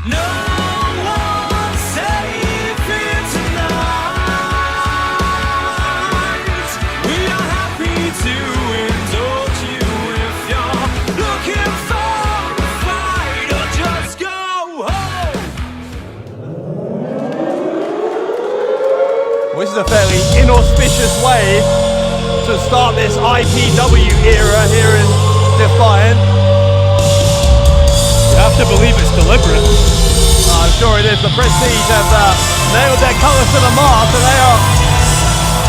No one's safe here tonight. We are happy to indulge you if you're looking for a fight, or just go home. This is a fairly inauspicious way to start this IPW era here in Defiant. You have to believe it's deliberate. I'm sure it is. The Prestige have nailed their colours to the mark, and they are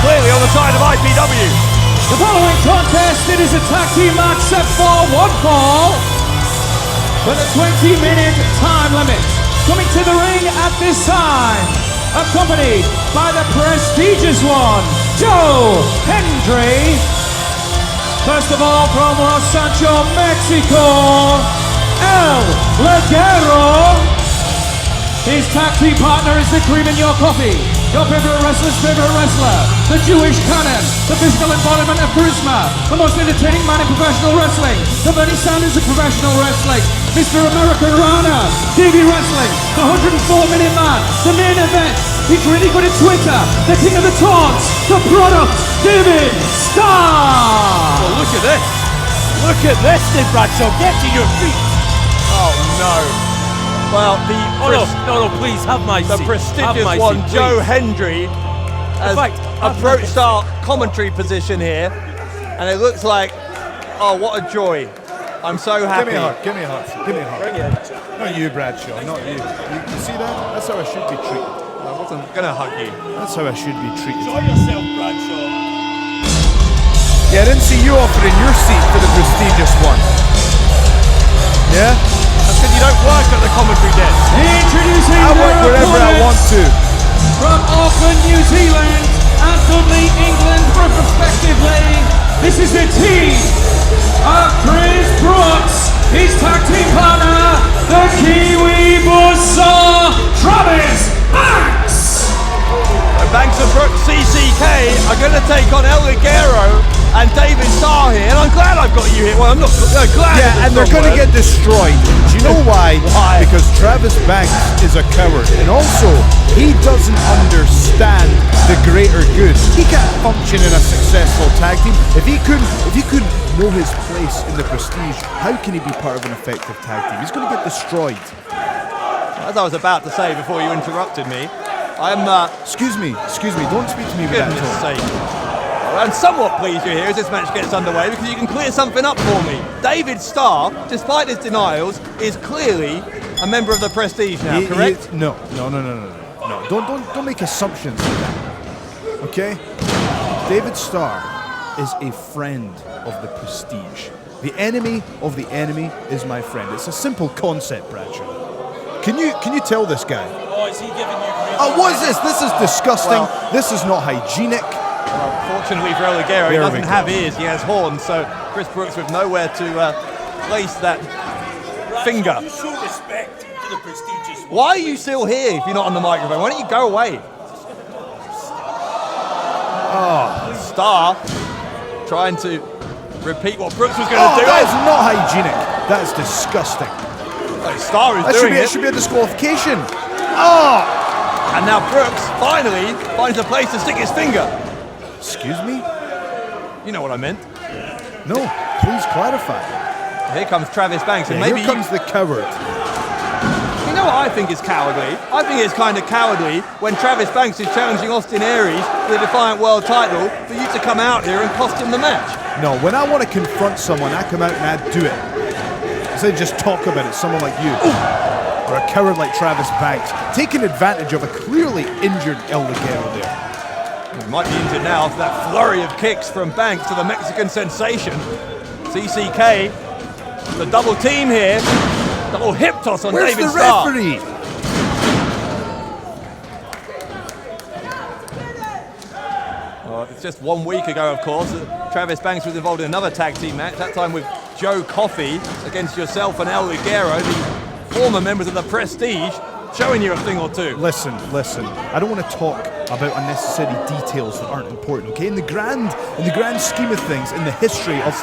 clearly on the side of IPW. The following contest, it is a tag team match set for one fall with a 20-minute time limit. Coming to the ring at this time, accompanied by the prestigious one, Joe Hendry. First of all, from Los Sancho, Mexico, El Ligero. His tag team partner is the cream in your coffee, your favorite wrestler's favorite wrestler, the Jewish Cannon, the physical embodiment of charisma, the most entertaining man in professional wrestling, the Bernie Sanders of professional wrestling, Mr. American Rana, TV Wrestling, the 104-minute man, the main event. He's really good at Twitter, the king of the taunts, the product, David Starr. Well, look at this. Look at this, Dave Bradshaw. Get to your feet. Oh no. Well, No, please, have my the seat. prestigious Have my one, seat, Joe please. Hendry, has approached our commentary position here, and it looks like, oh, what a joy. I'm so happy. Give me a hug, give me a hug, give me a hug. Not you, Bradshaw, not you. You see that? That's how I should be treated. I wasn't going to hug you. That's how I should be treated. Enjoy yourself, Bradshaw. Yeah, I didn't see you offering your seat to the prestigious one. Yeah? That's because you don't work at the commentary desk. Introducing I work their wherever I want opponents to. from Auckland, New Zealand, and Dudley, England, respectively. This is the team of Chris Brookes, his tag team partner, the Kiwi Buzzsaw, Travis Banks. Banks and Brookes CCK are going to take on El Ligero and David Starr here, and I'm glad I've got you here. Well, I'm not glad. Yeah, and they're going to get destroyed. Do you know why? Why? Because Travis Banks is a coward, and also he doesn't understand the greater good. He can't function in a successful tag team if he couldn't know his place in the Prestige. How can he be part of an effective tag team? He's going to get destroyed. As I was about to say before you interrupted me, I'm Excuse me, don't speak to me with that goodness tone. sake. I'm somewhat pleased you're here as this match gets underway because you can clear something up for me. David Starr, despite his denials, is clearly a member of the Prestige now, correct? No. Don't make assumptions like that. Okay? David Starr is a friend of the Prestige. The enemy of the enemy is my friend. It's a simple concept, Bradshaw. Can you tell this guy? Oh, is he giving you grief? Oh, what is this? This is disgusting. This is not hygienic. Well, fortunately for El Ligero, he There we doesn't go. have ears, he has horns, so Chris Brookes with nowhere to place that finger. You show respect to the prestigious one. Why are you still here if you're not on the microphone? Why don't you go away? Oh, Starr trying to repeat what Brookes was going to do. That is not hygienic. That is disgusting. Oh, Starr is That doing it. should be a disqualification. Oh! And now Brookes finally finds a place to stick his finger. Excuse me? You know what I meant. No, please clarify. Here comes Travis Banks, and Yeah, maybe here comes the coward. you know what I think is cowardly? I think it's kind of cowardly when Travis Banks is challenging Austin Aries for the Defiant World title for you to come out here and cost him the match. No, when I want to confront someone, I come out and I do it. Instead of just talk about it, someone like you. Or a coward like Travis Banks, taking advantage of a clearly injured El Ligero there. He might be injured now after that flurry of kicks from Banks to the Mexican sensation. CCK, the double team here. Double hip toss on Where's David the Starr. referee? Well, it's just 1 week ago, of course, that Travis Banks was involved in another tag team match, that time with Joe Coffey against yourself and El Ligero, the former members of the Prestige, showing you a thing or two. Listen. I don't want to talk about unnecessary details that aren't important, okay? In the grand scheme of things, in the history of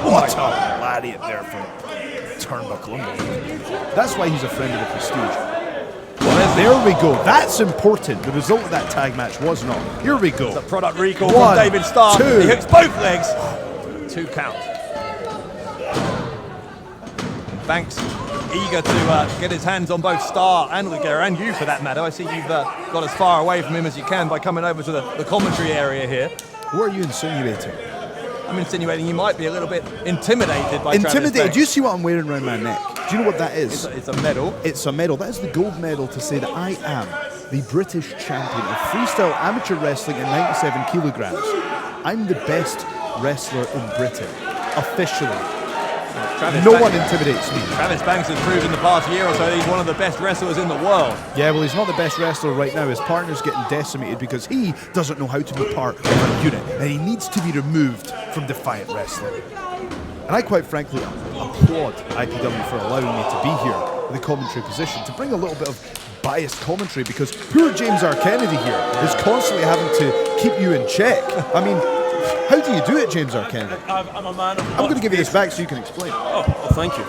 what a lariat there from Turnbuckle. That's why he's a friend of the Prestige. There we go. That's important. The result of that tag match was not. Here we go. The product recall One, from David Starr. two. He hooks both legs. 2 count. Banks eager to get his hands on both Starr and Ligero, and you for that matter. I see you've got as far away from him as you can by coming over to the commentary area here. What are you insinuating? I'm insinuating you might be a little bit intimidated by Travis Intimidated? Banks. Do you see what I'm wearing around my neck? Do you know what that is? It's a medal. It's a medal. That is the gold medal to say that I am the British champion of freestyle amateur wrestling in 97 kilograms. I'm the best wrestler in Britain, officially. No one intimidates me. Travis Banks has proved in the past year or so that he's one of the best wrestlers in the world. Yeah, well, he's not the best wrestler right now. His partner's getting decimated because he doesn't know how to be part of a unit, and he needs to be removed from Defiant Wrestling. And I quite frankly applaud IPW for allowing me to be here in the commentary position, to bring a little bit of biased commentary, because poor James R. Kennedy here is constantly having to keep you in check. I mean, how do you do it, James R. Kennedy? I'm a man of... I'm going to give you this back so you can explain. Oh, thank you.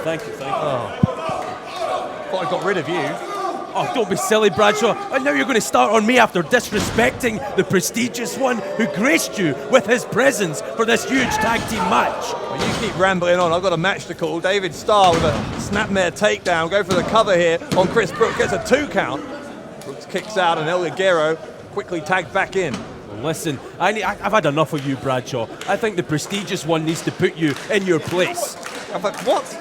Thought I got rid of you. Oh, don't be silly, Bradshaw. And now you're going to start on me after disrespecting the prestigious one who graced you with his presence for this huge tag team match. Well, you keep rambling on. I've got a match to call. David Starr with a snapmare takedown. Go for the cover here on Chris Brookes. Gets a 2 count. Brookes kicks out and El Ligero quickly tagged back in. Listen, I've had enough of you, Bradshaw. I think the prestigious one needs to put you in your place. But what?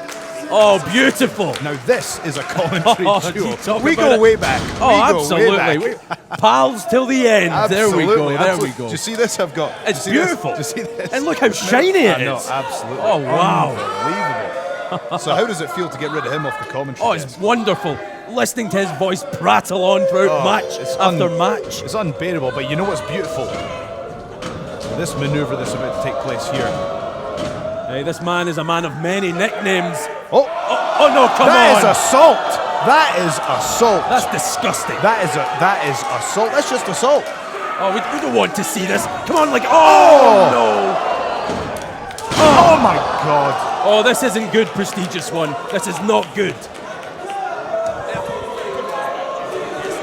Oh, beautiful. Now this is a commentary Oh, duo. you talk We about go it. way back. Oh, We go absolutely. way back. Pals till the end. Absolutely, There we go. absolutely. Do you see this I've got? It's Do you see this? beautiful. Do you see this? And look how shiny it I know, is. absolutely. Oh, wow. Unbelievable. So how does it feel to get rid of him off the commentary Oh, desk? it's wonderful. Listening to his voice prattle on throughout match it's after match. It's unbearable, but you know what's beautiful? This maneuver that's about to take place here. Hey, this man is a man of many nicknames. Oh, Oh no, come that on. is assault. That is assault. That's disgusting. That is assault. That's just assault. Oh, we don't want to see this. Come on, like, no. Oh my God. Oh, this isn't good, prestigious one. This is not good.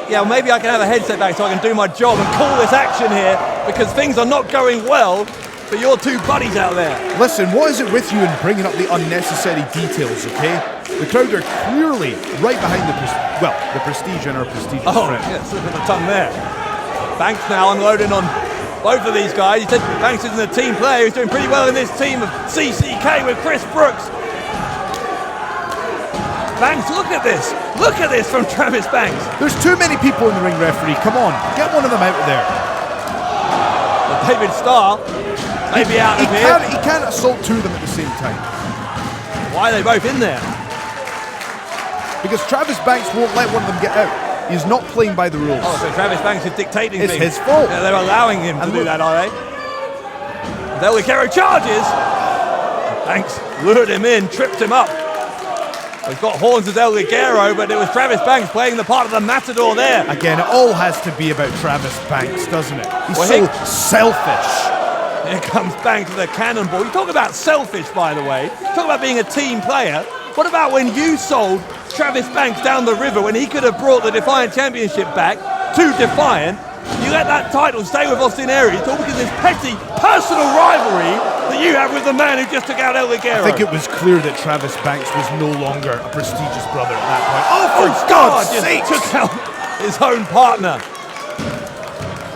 Yeah, well, maybe I can have a headset back so I can do my job and call this action here, because things are not going well for your 2 buddies out there. Listen, what is it with you in bringing up the unnecessary details, okay? The crowd are clearly right behind the Prestige and our prestigious friend. Yeah, slip of the tongue there. Banks now unloading on both of these guys. He said Banks isn't a team player. He's doing pretty well in this team of CCK with Chris Brookes. Banks, look at this. Look at this from Travis Banks. There's too many people in the ring, referee. Come on, get one of them out of there. But David Starr may be out of here. He can't assault 2 of them at the same time. Why are they both in there? Because Travis Banks won't let one of them get out. He's not playing by the rules. Oh, so Travis Banks is dictating It's things. his fault. Yeah, they're allowing him to And do look- that, are they? Del Ligero charges. Banks lured him in, tripped him up. We've got horns as El Ligero, but it was Travis Banks playing the part of the matador there. Again, it all has to be about Travis Banks, doesn't it? He's Well, so selfish. Here comes Banks with a cannonball. You talk about selfish, by the way. Talk about being a team player. What about when you sold Travis Banks down the river when he could have brought the Defiant Championship back to Defiant? You let that title stay with Austin Aries, all because of this petty personal rivalry that you have with the man who just took out El Ligero. I think it was clear that Travis Banks was no longer a prestigious brother at that point. Oh, for God, God's just sake! took out his own partner.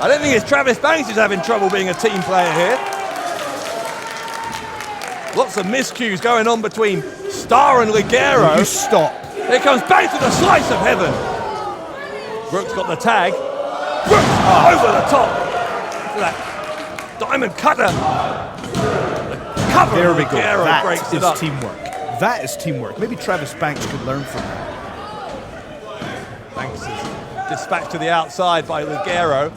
I don't think it's Travis Banks who's having trouble being a team player here. Lots of miscues going on between Starr and Ligero. You stop. Here comes Banks with a slice of heaven. Brookes got the tag. Brookes over the top. Look at that diamond cutter. The cover There of we go. Ligero That breaks it is up. teamwork. That is teamwork. Maybe Travis Banks could learn from that. Banks is dispatched to the outside by Ligero.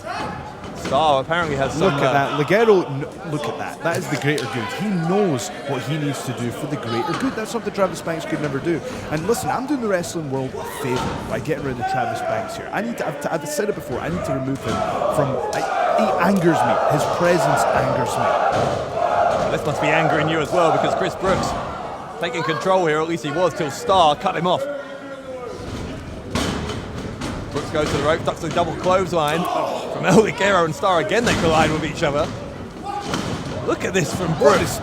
Starr apparently has some... Look at that. Ligero, look at that. That is the greater good. He knows what he needs to do for the greater good. That's something Travis Banks could never do. And listen, I'm doing the wrestling world a favour by getting rid of Travis Banks here. I've said it before, I need to remove him from... he angers me. His presence angers me. This must be angering you as well, because Chris Brookes taking control here, or at least he was till Starr cut him off. Brookes goes to the rope, ducks the double clothesline from El Ligero and Starr. Again, they collide with each other. Look at this from Brookes.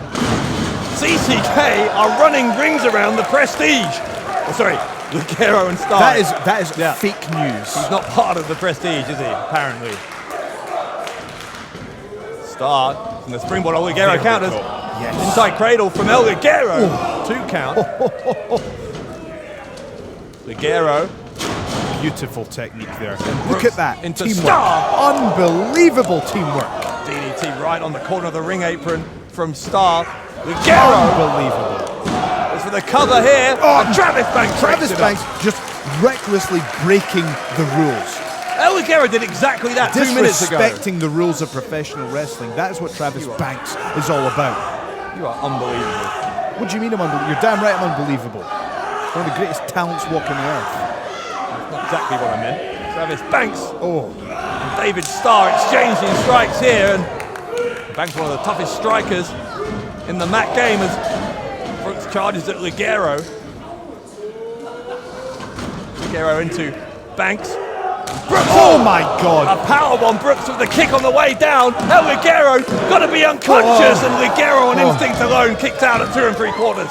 CCK are running rings around the Prestige. Oh, sorry, Ligero and Starr. That is fake news. He's not part of the Prestige, is he? Apparently. Starr from the springboard. El Ligero counters. Yes. Inside cradle from El Ligero. 2 count. Ligero. Beautiful technique there. Look at that. Into Teamwork. Starr. Unbelievable teamwork. DDT right on the corner of the ring apron from Starr. Ligero Unbelievable. is for the cover here. And Travis Banks. Travis Banks just recklessly breaking the rules. El Ligero did exactly that 2 minutes ago. Disrespecting the rules of professional wrestling. That is what Travis Banks is all about. You are unbelievable. What do you mean I'm unbelievable? You're damn right I'm unbelievable. One of the greatest talents walking the earth. That's not exactly what I meant. Travis Banks Oh, and David Starr exchanging strikes here. And Banks, one of the toughest strikers in the mat game, as Brookes charges at Ligero. Ligero into Banks. Brookes, oh my God. a powerbomb. Brookes with the kick on the way down. El Ligero got to be unconscious, and Ligero on instinct alone kicked out at 2 3/4.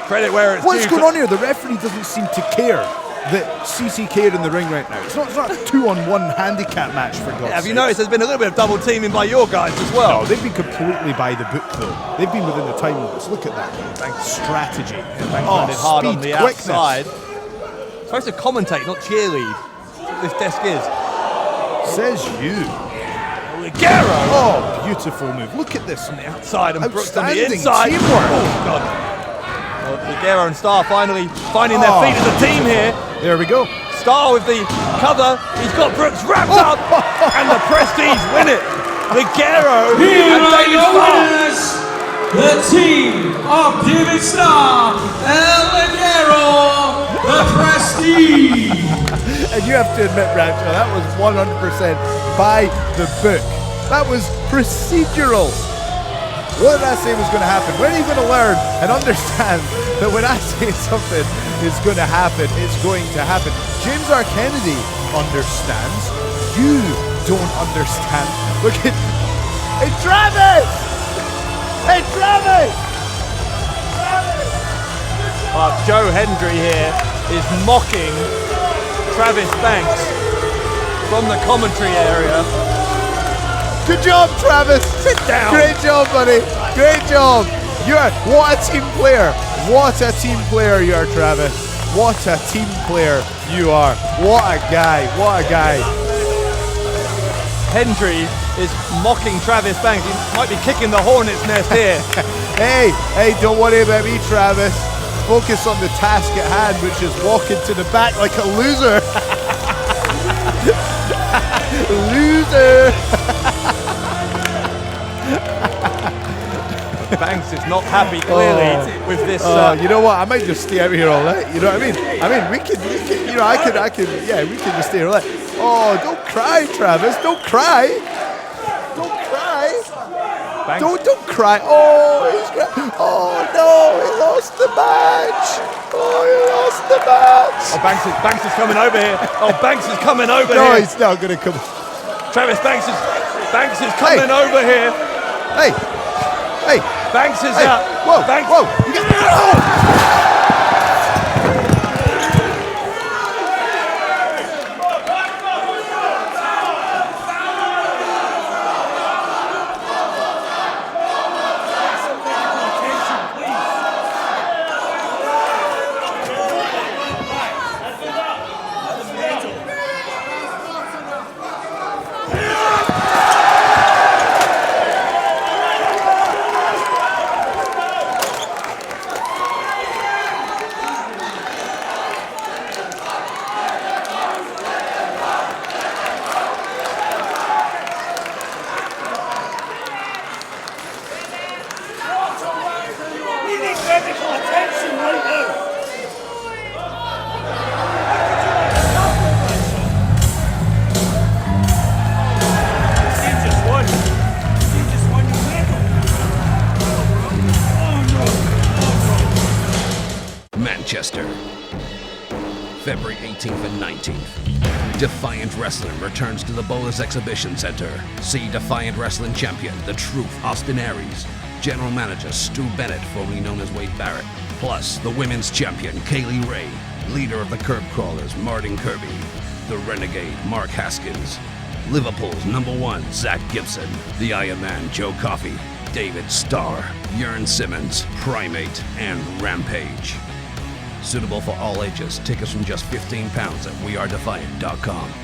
Credit where it's What's due. going on here? The referee doesn't seem to care that CCK are in the ring right now. It's not a 2-on-1 handicap match, for God's sake. Have you noticed there's been a little bit of double teaming by your guys as well? No, they've been completely by the book, though. They've been within the time limits. Look at that. Strategy. Landed hard on the quickness. outside. Supposed to commentate, not cheerlead. That's what this desk is. Says you. Ligero Oh, beautiful move. Look at this. on the outside and Brookes on the Outstanding inside. teamwork. Oh, God. Well, Ligero and Starr finally finding their feet as a team here. There we go. Starr with the cover. He's got Brookes wrapped up, and the Prestige win it. Ligero Here and are David your Starr. winners, the team of David Starr, El Ligero, the Prestige. And you have to admit, Rancho, that was 100% by the book. That was procedural. What did I say was going to happen? When are you going to learn and understand that when I say something is going to happen, it's going to happen? James R. Kennedy understands. You don't understand. Look at... Hey, Travis! Hey, Travis! Joe Hendry here is mocking Travis Banks from the commentary area. Good job, Travis. Sit down. Great job, buddy. Great job. What a team player. What a team player you are, Travis. What a team player you are. What a guy. What a guy. Hendry is mocking Travis Banks. He might be kicking the hornet's nest here. Hey, don't worry about me, Travis. Focus on the task at hand, which is walking to the back like a loser. Loser. Banks is not happy, clearly, with this. You know what? I might just stay out here all night. You know what I mean? We can. You know, I can. Yeah, we can just stay all night. Oh, don't cry, Travis. Don't cry. Don't cry. Banks. Don't cry. Oh, he's crying. Oh no, he lost the match. Oh, he lost the match. Oh, Banks is coming over here. Oh, Banks is coming over No, here. he's not gonna come. Travis Banks is coming over here. Hey. Banks is Hey, out. whoa, Banks. whoa. You got, oh. February 18th and 19th. Defiant Wrestling returns to the Bowlers Exhibition Center. See Defiant Wrestling Champion, The Truth, Austin Aries. General Manager Stu Bennett, formerly known as Wade Barrett. Plus, the Women's Champion, Kaylee Ray. Leader of the Curb Crawlers, Martin Kirby. The Renegade, Mark Haskins. Liverpool's #1, Zach Gibson. The Iron Man, Joe Coffey. David Starr, Jern Simmons, Primate, and Rampage. Suitable for all ages. Tickets from just £15 at wearedefiant.com.